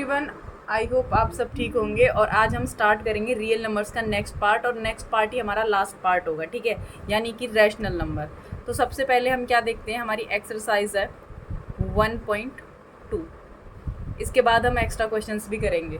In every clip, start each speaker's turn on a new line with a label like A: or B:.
A: Everyone, I hope आप सब ठीक होंगे। और आज हम स्टार्ट करेंगे रियल नंबर्स का नेक्स्ट पार्ट, और नेक्स्ट पार्ट ही हमारा लास्ट पार्ट होगा, ठीक है, यानी कि रैशनल नंबर। तो सबसे पहले हम क्या देखते हैं, हमारी एक्सरसाइज है 1.2। इसके बाद हम एक्स्ट्रा क्वेश्चंस भी करेंगे।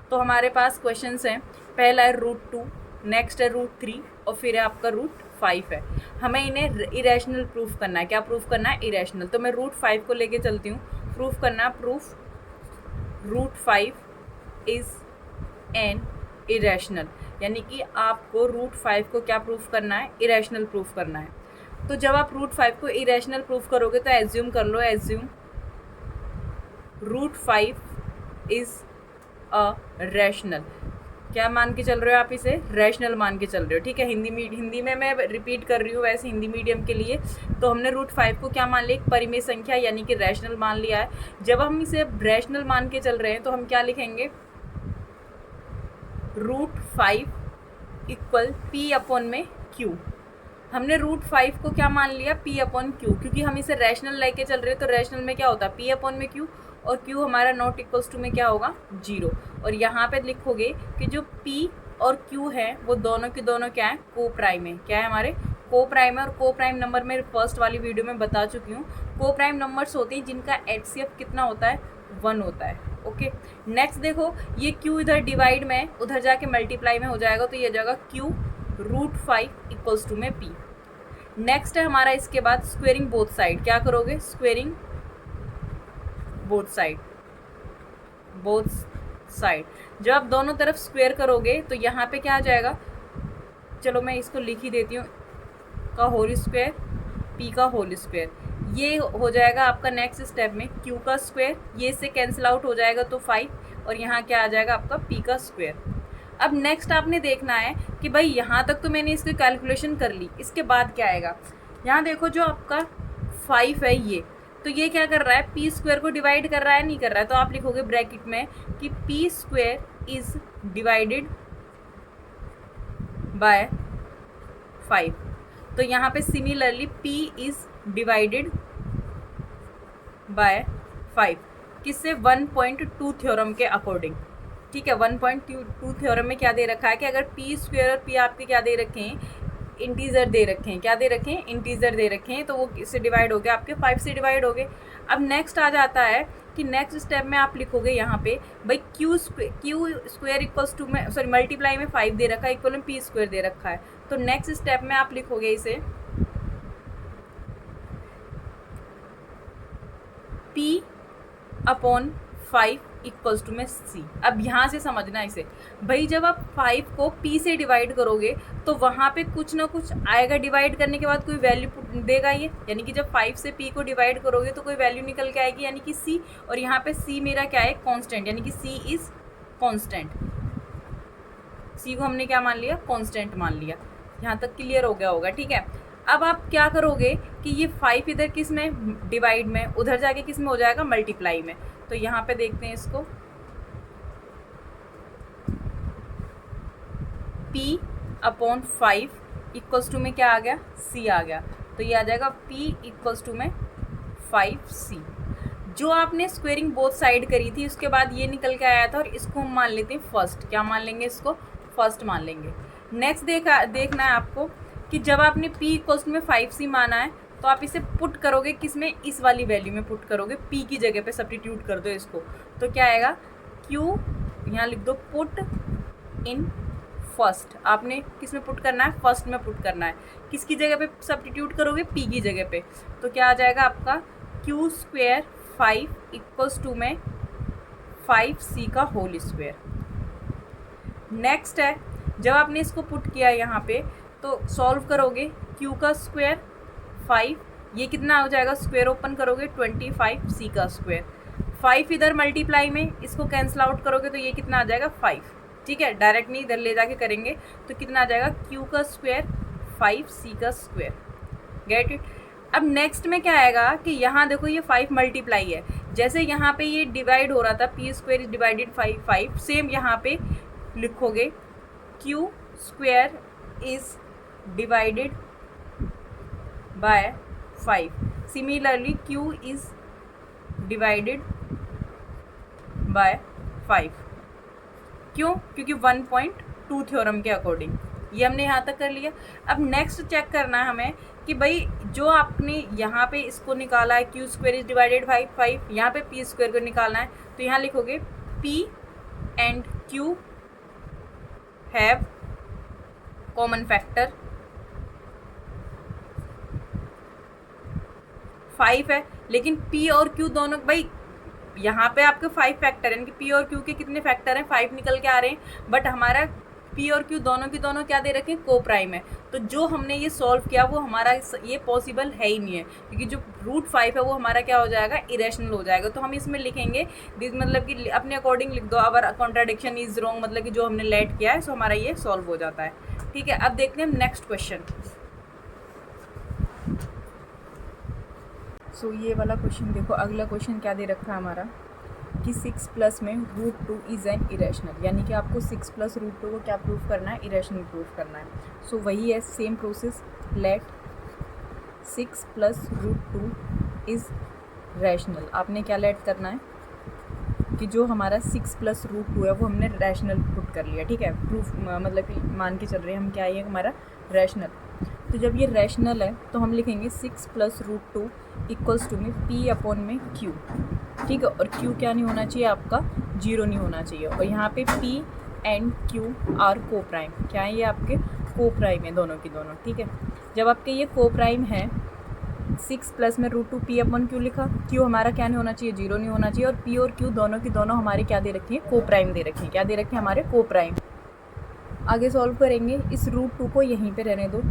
A: तो हमारे पास क्वेश्चंस हैं, पहला है √2, नेक्स्ट है √3 और फिर है आपका √5 है। हमें इन्हें इरेशनल प्रूफ करना है। क्या प्रूफ करना है? इरेशनल। तो मैं √5 को लेके चलती हूँ। प्रूफ करना है, प्रूफ √5 इज़ एन इरेशनल, यानी कि आपको √5 को क्या प्रूफ करना है? इरेशनल प्रूफ करना है। तो जब आप √5 को इरेशनल प्रूफ करोगे तो एज्यूम कर लो, एज्यूम √5 इज़ अ रैशनल। क्या मान के चल रहे हो आप? इसे रैशनल मान के चल रहे हो, ठीक है। हिंदी में मैं रिपीट कर रही हूँ, वैसे हिंदी मीडियम के लिए तो हमने √5 को क्या मान लिया? एक परिमेय संख्या यानी कि रैशनल मान लिया है। जब हम इसे रैशनल मान के चल रहे हैं तो हम क्या लिखेंगे? √5 इक्वल P/Q। हमने √5 को क्या मान लिया? P/Q, क्योंकि हम इसे रैशनल लेके चल रहे हैं। तो रैशनल में क्या होता है? P/Q, और Q हमारा नॉट इक्वल्स टू में क्या होगा? 0। और यहाँ पे लिखोगे कि जो P और Q है वो दोनों के दोनों क्या है? को प्राइम है। क्या है? हमारे को प्राइम है। और को प्राइम नंबर में फर्स्ट वाली वीडियो में बता चुकी हूँ, को प्राइम नंबर्स होते हैं जिनका HCF कितना होता है? 1 होता है। ओके, नेक्स्ट देखो, ये Q इधर डिवाइड में, उधर जाके मल्टीप्लाई में हो जाएगा, तो ये जाएगा Q √5 इक्वल्स टू में P। नेक्स्ट है हमारा इसके बाद स्क्वेयरिंग बोथ साइड। क्या करोगे? Squaring both side, both side. जब आप दोनों तरफ स्क्वेयर करोगे तो यहाँ पे क्या आ जाएगा? चलो मैं इसको लिख ही देती हूँ, का होल स्क्वायर, P का होल स्क्वायर। ये हो जाएगा आपका नेक्स्ट स्टेप में Q का स्क्वायर, ये इससे कैंसिल आउट हो जाएगा तो 5, और यहाँ क्या आ जाएगा आपका? P का स्क्वायर। अब नेक्स्ट आपने देखना है कि भाई यहाँ तक तो मैंने इसकी कैलकुलेशन कर ली, इसके बाद क्या आएगा? यहाँ देखो, जो आपका 5 है ये, तो ये क्या कर रहा है? P² को डिवाइड कर रहा है, नहीं कर रहा है? तो आप लिखोगे ब्रैकेट में कि P² इज डिवाइडेड बाय 5। तो यहाँ पे similarly P is divided by 5, किससे? 1.2 थ्योरम के अकॉर्डिंग, ठीक है। 1.2 थ्योरम में क्या दे रखा है कि अगर P² और P आपके क्या दे रखे हैं? इंटीजर दे रखे हैं। क्या दे रखे हैं? इंटीजर दे रखे हैं। तो वो इससे डिवाइड हो गया, आपके 5 से डिवाइड हो गए। अब नेक्स्ट आ जाता है कि नेक्स्ट स्टेप में आप लिखोगे यहाँ पे भाई Q² इक्वल्स टू में, सॉरी मल्टीप्लाई में 5 दे रखा है, इक्वल में P² दे रखा है। तो नेक्स्ट स्टेप में आप लिखोगे इसे P/5 इक्वल्स टू में C। अब यहाँ से समझना इसे भाई, जब आप 5 को P से डिवाइड करोगे तो वहाँ पे कुछ ना कुछ आएगा, डिवाइड करने के बाद कोई वैल्यू देगा ये, यानी कि जब 5 से P को डिवाइड करोगे तो कोई वैल्यू निकल के आएगी, यानी कि C। और यहाँ पे C मेरा क्या है? कांस्टेंट, यानी कि C इज कांस्टेंट। C को हमने क्या मान लिया? कांस्टेंट मान लिया। यहाँ तक क्लियर हो गया होगा, ठीक है। अब आप क्या करोगे कि ये 5 इधर किस में? डिवाइड में, उधर जाके किस में हो जाएगा? मल्टीप्लाई में। तो यहाँ पे देखते हैं इसको, P/5 इक्वल्स टू में क्या आ गया? C आ गया। तो ये आ जाएगा P इक्वल्स टू में 5C। जो आपने स्क्वेयरिंग बोथ साइड करी थी उसके बाद ये निकल के आया था, और इसको हम मान लेते हैं फर्स्ट। क्या मान लेंगे? इसको फर्स्ट मान लेंगे। नेक्स्ट देखना है आपको कि जब आपने P इक्वल्स टू में 5C माना है तो आप इसे पुट करोगे किस में? इस वाली वैल्यू में पुट करोगे, P की जगह पे सब्स्टिट्यूट कर दो इसको। तो क्या आएगा? Q, यहाँ लिख दो पुट इन फर्स्ट। आपने किस में पुट करना है? फर्स्ट में पुट करना है। किसकी जगह पे सब्स्टिट्यूट करोगे? P की जगह पे। तो क्या आ जाएगा आपका? Q² 5 इक्वल्स टू में 5C का होल स्क्वायर। नेक्स्ट है, जब आपने इसको पुट किया यहाँ पे तो सॉल्व करोगे, Q का स्क्वायर 5, ये कितना हो जाएगा? स्क्वायर ओपन करोगे 25C का स्क्वायर। 5 इधर मल्टीप्लाई में, इसको कैंसिल आउट करोगे तो ये कितना आ जाएगा? 5, ठीक है। डायरेक्ट नहीं, इधर ले जाके करेंगे तो कितना आ जाएगा? Q का स्क्वायर 5C का स्क्वायर। Get it? अब नेक्स्ट में क्या आएगा कि यहाँ देखो ये 5 मल्टीप्लाई है, जैसे यहाँ पे ये डिवाइड हो रहा था P² इज डिवाइडेड 5, सेम यहाँ पे लिखोगे Q² is divided by 5। Similarly Q is divided by 5। क्यों? क्योंकि 1.2 थ्योरम के अकॉर्डिंग। ये हमने यहाँ तक कर लिया। अब नेक्स्ट चेक करना है हमें कि भाई जो आपने यहाँ पे इसको निकाला है Q square is divided by 5, यहाँ पे पी स्क्वायर को निकालना है, तो यहाँ लिखोगे P and Q have common factor 5 है, लेकिन पी और क्यू दोनों, भाई यहाँ पे आपके 5 फैक्टर है, यानी कि पी और क्यू के कितने फैक्टर हैं? 5 निकल के आ रहे हैं, बट हमारा पी और क्यू दोनों की दोनों क्या दे रखे हैं? को प्राइम है। तो जो हमने ये सॉल्व किया वो हमारा ये पॉसिबल है ही नहीं है, क्योंकि जो √5 है वो हमारा क्या हो जाएगा? इरेशनल हो जाएगा। तो हम इसमें लिखेंगे दिस, मतलब कि अपने अकॉर्डिंग लिख दो, अवर कॉन्ट्राडिक्शन इज रॉन्ग, मतलब कि जो हमने लेट किया है सो हमारा ये सॉल्व हो जाता है। ठीक है, अब देखते हैं नेक्स्ट क्वेश्चन। सो ये वाला क्वेश्चन देखो, अगला क्वेश्चन क्या दे रखा है हमारा कि 6 प्लस में √2 इज़ एन इरेशनल, यानी कि आपको 6 प्लस √2 को क्या प्रूफ करना है? इरेशनल प्रूफ करना है। सो वही है, same process, let 6 plus √2 is rational. आपने क्या लेट करना है कि जो हमारा 6 प्लस √2 है वो हमने रैशनल पुट कर लिया। ठीक है, प्रूफ मतलब कि मान के चल रहे हैं हम क्या है हमारा रैशनल। तो जब ये रैशनल है तो हम लिखेंगे 6 प्लस √2 इक्वल्स टू में पी अपॉन में क्यू। ठीक है, और क्यू क्या नहीं होना चाहिए आपका? 0 नहीं होना चाहिए। और यहाँ पे पी एंड क्यू आर को प्राइम, क्या है? ये आपके को प्राइम है दोनों की दोनों। ठीक है, जब आपके ये को प्राइम है, 6 प्लस में √2 पी अपॉन क्यू लिखा, क्यू हमारा क्या नहीं होना चाहिए? 0 नहीं होना चाहिए। और पी और क्यू दोनों की दोनों हमारे क्या दे रखी हैं? को प्राइम दे रखे हैं। क्या दे रखे हैं? हमारे को प्राइम। आगे सॉल्व करेंगे, इस √2 को यहीं पे रहने दो,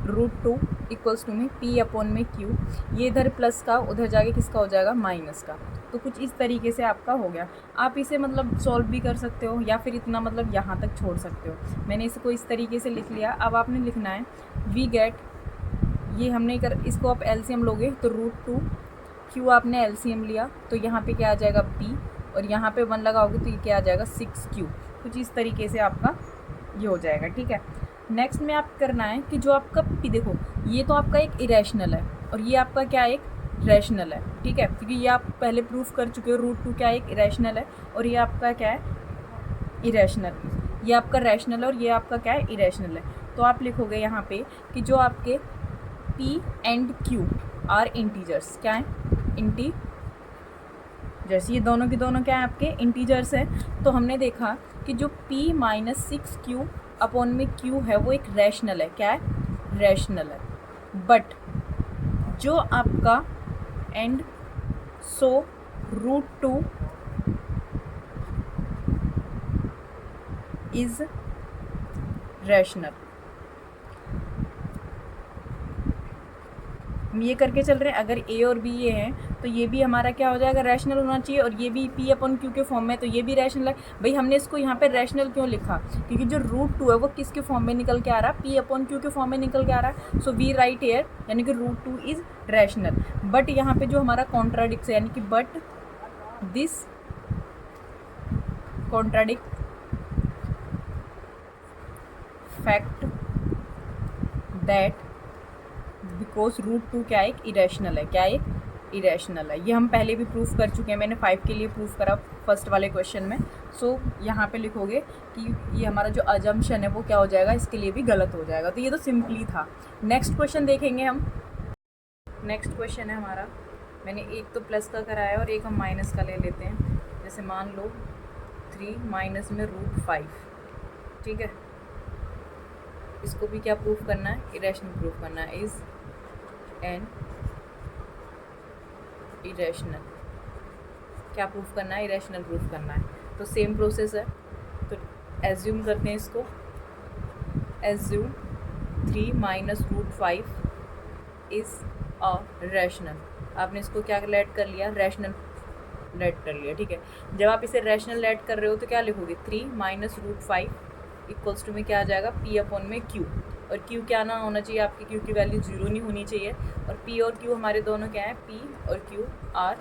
A: √2 इक्वल्स टू में पी अपॉन में क्यू, ये इधर प्लस का उधर जाके किसका हो जाएगा? माइनस का। तो कुछ इस तरीके से आपका हो गया। आप इसे मतलब सॉल्व भी कर सकते हो या फिर इतना मतलब यहाँ तक छोड़ सकते हो। मैंने इसको इस तरीके से लिख लिया। अब आपने लिखना है वी गेट, ये हमने इसको आप एलसीएम लोगे तो √2 क्यू आपने एलसीएम लिया तो यहाँ पे क्या आ जाएगा? पी, और यहाँ पे 1 लगाओगे तो ये क्या आ जाएगा? 6Q। कुछ इस तरीके से आपका ये हो जाएगा। ठीक है, नेक्स्ट में आप करना है कि जो आपका पी, देखो ये तो आपका एक इरेशनल है और ये आपका क्या एक रैशनल है। ठीक है, क्योंकि ये आप पहले प्रूफ कर चुके हो, √2 क्या एक इरेशनल है और ये आपका क्या है? इरेशनल। ये आपका रैशनल है और ये आपका क्या है? इरेशनल है। तो आप लिखोगे यहाँ पे कि जो आपके P and Q R integers, क्या है? इंटीजर्स। ये दोनों की दोनों क्या है? आपके इंटीजर्स हैं। तो हमने देखा कि जो p माइनस 6Q अपॉन में Q है वो एक रैशनल है। क्या है? रैशनल है। बट जो आपका एंड सो √2 इज रैशनल। हम ये करके चल रहे हैं, अगर ए और बी ये हैं तो ये भी हमारा क्या हो जाएगा? रैशनल होना चाहिए। और ये भी पी अपॉन क्यू के फॉर्म में, तो ये भी रैशनल है। भाई हमने इसको यहाँ पे रैशनल क्यों लिखा? क्योंकि जो √2 है वो किसके फॉर्म में निकल के आ रहा है? पी अपॉन क्यू के फॉर्म में निकल के आ रहा है। सो वी राइट हियर, यानी कि √2 इज रैशनल। बट यहाँ पे जो हमारा कॉन्ट्राडिक्ट है, यानी कि but this contradict fact that because √2 क्या एक इरेशनल है। क्या एक इरेशनल है? ये हम पहले भी प्रूफ कर चुके हैं, मैंने 5 के लिए प्रूफ करा फर्स्ट वाले क्वेश्चन में। सो यहाँ पे लिखोगे कि ये हमारा जो अजम्पशन है वो क्या हो जाएगा? इसके लिए भी गलत हो जाएगा। तो ये तो सिंपली था। नेक्स्ट क्वेश्चन देखेंगे हम। नेक्स्ट क्वेश्चन है हमारा, मैंने एक तो प्लस का कराया है और एक हम माइनस का ले लेते हैं। जैसे मान लो 3 माइनस में √5। ठीक है, इसको भी क्या प्रूफ करना है? इरेशनल प्रूफ करना है। Is an irrational. क्या प्रूफ करना है? इरेशनल प्रूफ करना है। तो सेम प्रोसेस है। तो एज्यूम करते हैं इसको, assume 3 minus √5 is a rational. आपने इसको क्या लेट कर लिया? रैशनल लेट कर लिया। ठीक है, जब आप इसे रैशनल लेट कर रहे हो तो क्या लिखोगे? 3 माइनस √5 इक्वल्स टू में क्या आ जाएगा? पी अपॉन में क्यू। और क्यू क्या ना होना चाहिए? आपकी क्यू की वैल्यू 0 नहीं होनी चाहिए। और पी और क्यू हमारे दोनों क्या है? पी और क्यू आर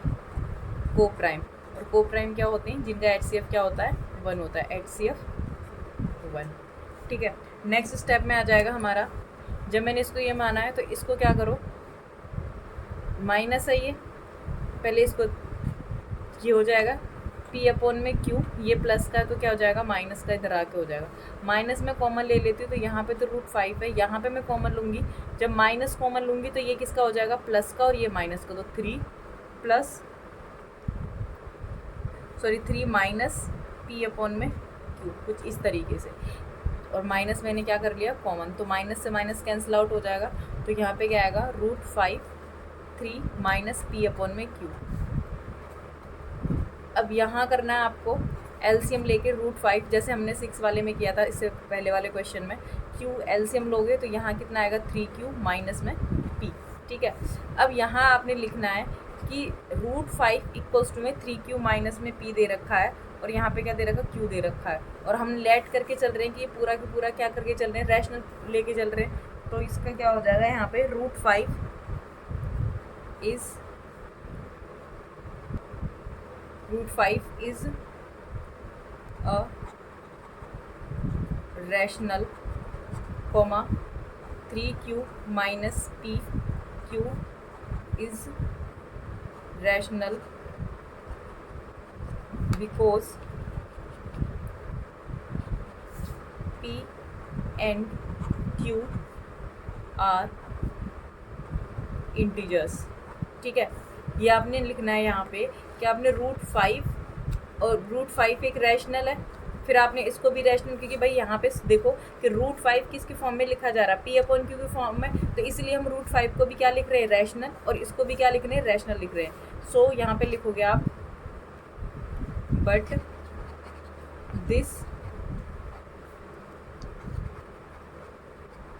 A: को प्राइम। और को प्राइम क्या होते हैं? जिनका HCF क्या होता है? 1 होता है। HCF 1। ठीक है, नेक्स्ट स्टेप में आ जाएगा हमारा, जब मैंने इसको ये माना है तो इसको क्या करो? माइनस है ये, पहले इसको ये हो जाएगा पी अपॉन में क्यू, ये प्लस का है तो क्या हो जाएगा माइनस का, इधर आके हो जाएगा माइनस में कॉमन ले लेती हूँ तो यहाँ पे तो √5 है, यहाँ पे मैं कॉमन लूँगी, जब माइनस कॉमन लूँगी तो ये किसका हो जाएगा प्लस का और ये माइनस का, तो 3 माइनस पी अपॉन में क्यू, कुछ इस तरीके से। और माइनस मैंने क्या कर लिया कॉमन, तो माइनस से माइनस कैंसिल आउट हो जाएगा, तो यहाँ पे क्या आएगा √5 3 माइनस पी अपॉन में क्यू। अब यहाँ करना है आपको एलसीएम लेके √5, जैसे हमने 6 वाले में किया था, इससे पहले वाले क्वेश्चन में क्यू एलसीएम लोगे तो यहाँ कितना आएगा 3q माइनस में p, ठीक है। अब यहाँ आपने लिखना है कि √5 इक्वल्स टू में 3q माइनस में p दे रखा है और यहाँ पे क्या दे रखा है q दे रखा है, और हम लेट करके चल रहे हैं कि ये पूरा की पूरा क्या करके चल रहे हैं रैशनल लेके चल रहे हैं, तो इसका क्या हो जाएगा यहाँ पे √5 is a rational, 3q minus pq is rational because p and q are integers, ठीक है। ये आपने लिखना है यहाँ पे कि आपने √5 और √5 एक रैशनल है, फिर आपने इसको भी रैशनल, क्योंकि भाई यहाँ पे देखो कि √5 किसके फॉर्म में लिखा जा रहा है पी अपॉन क्यू के फॉर्म में, तो इसलिए हम √5 को भी क्या लिख रहे हैं रैशनल और इसको भी क्या लिख रहे हैं रैशनल लिख रहे हैं। सो यहाँ पे लिखोगे आप but this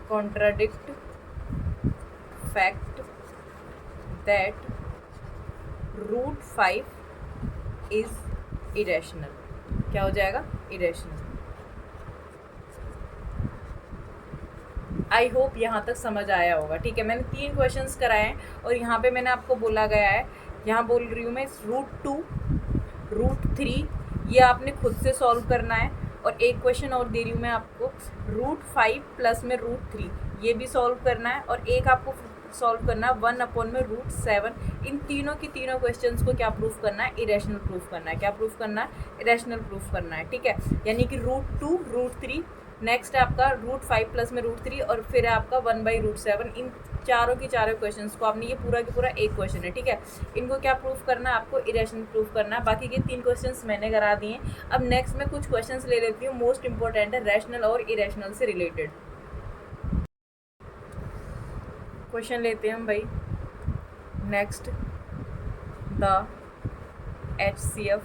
A: contradict fact that √5 is irrational, क्या हो जाएगा इरेशनल। आई होप यहाँ तक समझ आया होगा, ठीक है। मैंने 3 क्वेश्चंस कराए हैं और यहाँ पे मैंने आपको बोला गया है, यहाँ बोल रही हूँ मैं √2 √3 ये आपने खुद से सॉल्व करना है, और एक क्वेश्चन और दे रही हूँ मैं आपको √5 प्लस में √3 ये भी सॉल्व करना है, और एक आपको सॉल्व करना है 1 अपॉन में √7। इन तीनों की तीनों क्वेश्चंस को क्या प्रूफ करना है इरेशनल प्रूफ करना है, क्या प्रूफ करना है इरेशनल प्रूफ करना है, ठीक है। यानी कि √2 √3, नेक्स्ट है आपका √5 प्लस में √3 और फिर है आपका 1/√7। इन चारों की चारों क्वेश्चंस को आपने, ये पूरा की पूरा एक क्वेश्चन है, ठीक है, इनको क्या प्रूफ करना है आपको इरेशनल प्रूफ करना है। बाकी के 3 क्वेश्चंस मैंने करा दिए। अब नेक्स्ट में कुछ क्वेश्चंस ले लेती हूँ, मोस्ट इंपॉर्टेंट है रैशनल और इरेशनल से रिलेटेड क्वेश्चन लेते हैं हम भाई। Next, the HCF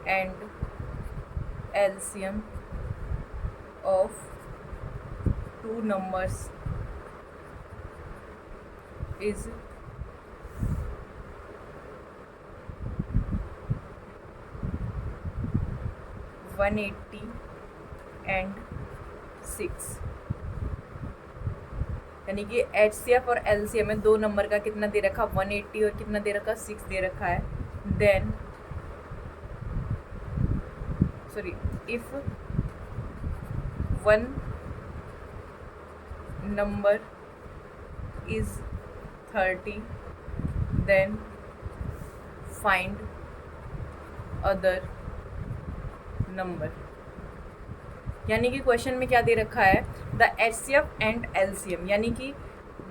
A: and LCM of 2 numbers is 180 and 6, यानी कि HCF और LCM में 2 नंबर का कितना दे रखा 180 और कितना दे रखा 6 दे रखा है। Then if one number is 30 then find other number। यानी कि क्वेश्चन में क्या दे रखा है द HCF एंड LCM, यानी कि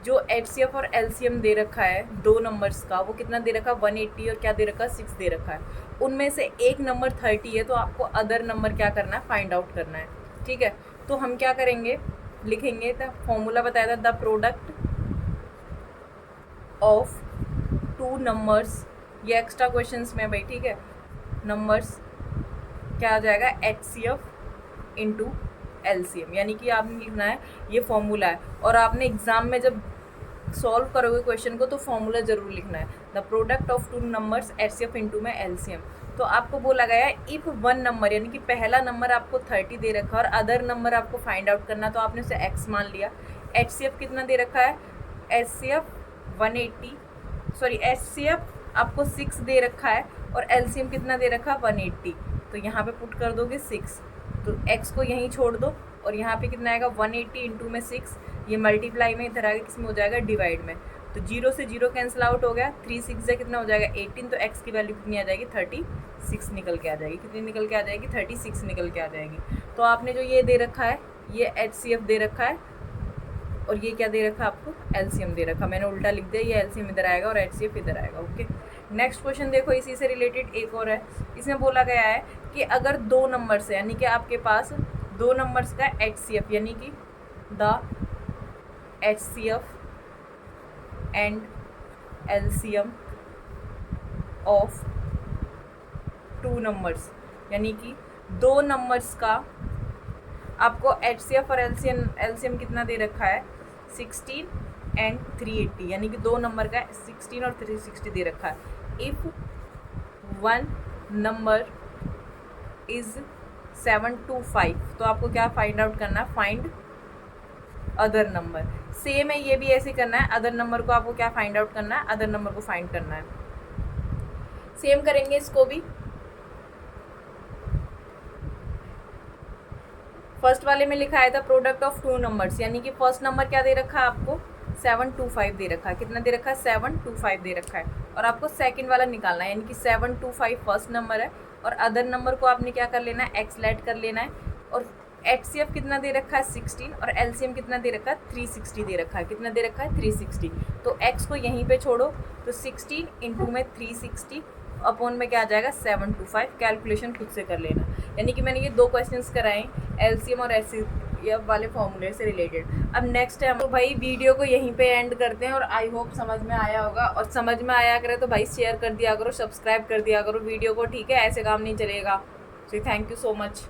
A: जो HCF और LCM दे रखा है 2 नंबर्स का, वो कितना दे रखा 180 और क्या दे रखा 6 दे रखा है। उनमें से एक नंबर 30 है, तो आपको अदर नंबर क्या करना है फाइंड आउट करना है, ठीक है। तो हम क्या करेंगे लिखेंगे, द फॉर्मूला बताया था द प्रोडक्ट ऑफ 2 नंबर्स, ये एक्स्ट्रा क्वेश्चंस में भाई, ठीक है। नंबर्स क्या आ जाएगा HCF इंटू LCM, यानी कि आपने लिखना है ये फॉर्मूला है, और आपने एग्जाम में जब सॉल्व करोगे क्वेश्चन को तो फॉर्मूला जरूर लिखना है the product of 2 numbers HCF into में LCM। तो आपको बोला गया है इफ़ 1 नंबर, यानी कि पहला नंबर आपको 30 दे रखा है और अदर नंबर आपको फाइंड आउट करना, तो आपने उसे x मान लिया। HCF कितना दे रखा है HCF 180, HCF आपको 6 दे रखा है और LCM कितना दे रखा है 180, तो यहाँ पे पुट कर दोगे 6, तो x को यहीं छोड़ दो और यहाँ पे कितना आएगा 180 इंटू में 6, ये मल्टीप्लाई में इधर आगे किस में हो जाएगा डिवाइड में, तो 0 से 0 कैंसिल आउट हो गया, 3 6 से कितना हो जाएगा 18, तो x की वैल्यू कितनी आ जाएगी 36 निकल के आ जाएगी। कितनी निकल के आ जाएगी? 36 निकल के आ जाएगी। तो आपने जो ये दे रखा है, ये HCF दे रखा है और ये क्या दे रखा है आपको? LCM दे रखा। मैंने उल्टा लिख दिया, ये LCM इधर आएगा और HCF इधर आएगा। ओके, नेक्स्ट क्वेश्चन देखो, इसी से रिलेटेड एक और है। इसमें बोला गया है कि अगर 2 नंबर से, यानी कि आपके पास 2 नंबर्स का HCF, यानी कि the HCF and LCM of 2 numbers, यानी कि 2 नंबर्स का आपको HCF और LCM कितना दे रखा है? 16 एंड 380, यानी कि 2 नंबर का 16 और 360 दे रखा है। इफ़ 1 नंबर इज़ 725, तो आपको क्या फाइंड आउट करना है? Find other number. सेम है, ये भी ऐसे करना है। अदर नंबर को आपको क्या फाइंड आउट करना है? अदर नंबर को फाइंड करना है। सेम करेंगे इसको भी। फर्स्ट वाले में लिखा आया था प्रोडक्ट ऑफ 2 नंबर्स, यानी कि फर्स्ट नंबर क्या दे रखा है आपको? 725 दे रखा है। कितना दे रखा है? 725 दे रखा है। और आपको सेकंड वाला निकालना है, यानी कि 725 फर्स्ट नंबर है और अदर नंबर को आपने क्या कर लेना है? एक्सलेट कर लेना है। और HCF कितना दे रखा है? 16 और LCM कितना दे रखा है? 360 दे रखा है। कितना दे रखा है? 360। तो X को यहीं पे छोड़ो, तो 16 इंटू में 360 अपॉन में क्या आ जाएगा? 725। कैलकुलेशन खुद से कर लेना। यानी कि मैंने ये 2 क्वेश्चंस कराए LCM और HCF वाले फॉर्मूले से रिलेटेड। अब नेक्स्ट है, तो भाई वीडियो को यहीं पे एंड करते हैं और आई होप समझ में आया होगा। और समझ में आया करे तो भाई शेयर कर दिया करो, सब्सक्राइब कर दिया करो वीडियो को, ठीक है? ऐसे काम नहीं चलेगा। So thank you so much.